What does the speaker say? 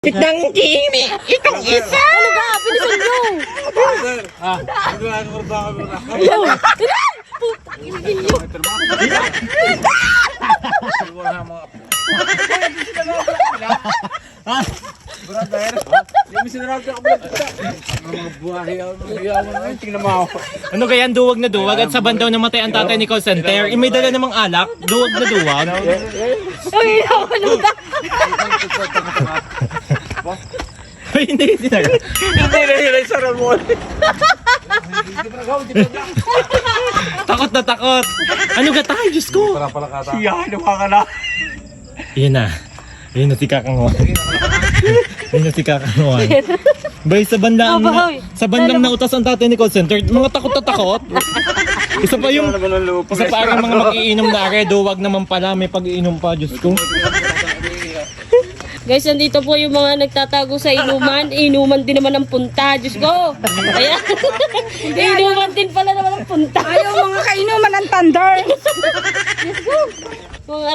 Itang Jimmy, itong isa! Ano ka? Bilisan nyo! Ano kaya ang duwag na duwag at sa bandaw namatay ang tatay ni call center? May dala namang alak, duwag na duwag. Uy, ako na. Ay, hindi tinaga. Takot na takot. Ano ka tayo, Diyos ko? Yun na. Yun na si Kakanguan. Yun na si Kakanguan. Bay, sa bandang nautas ang tatay ni call center, mga takot na takot. Isa pa ang mga mag-iinom na are, duwag naman pala, may pag-iinom pa, Diyos ko. Guys, nandito po yung mga nagtatago sa inuman. Inuman din naman ang punta. Diyos ko. Ayan. Inuman din pala naman ang punta. Ayaw mga kainuman ng thunder. Mga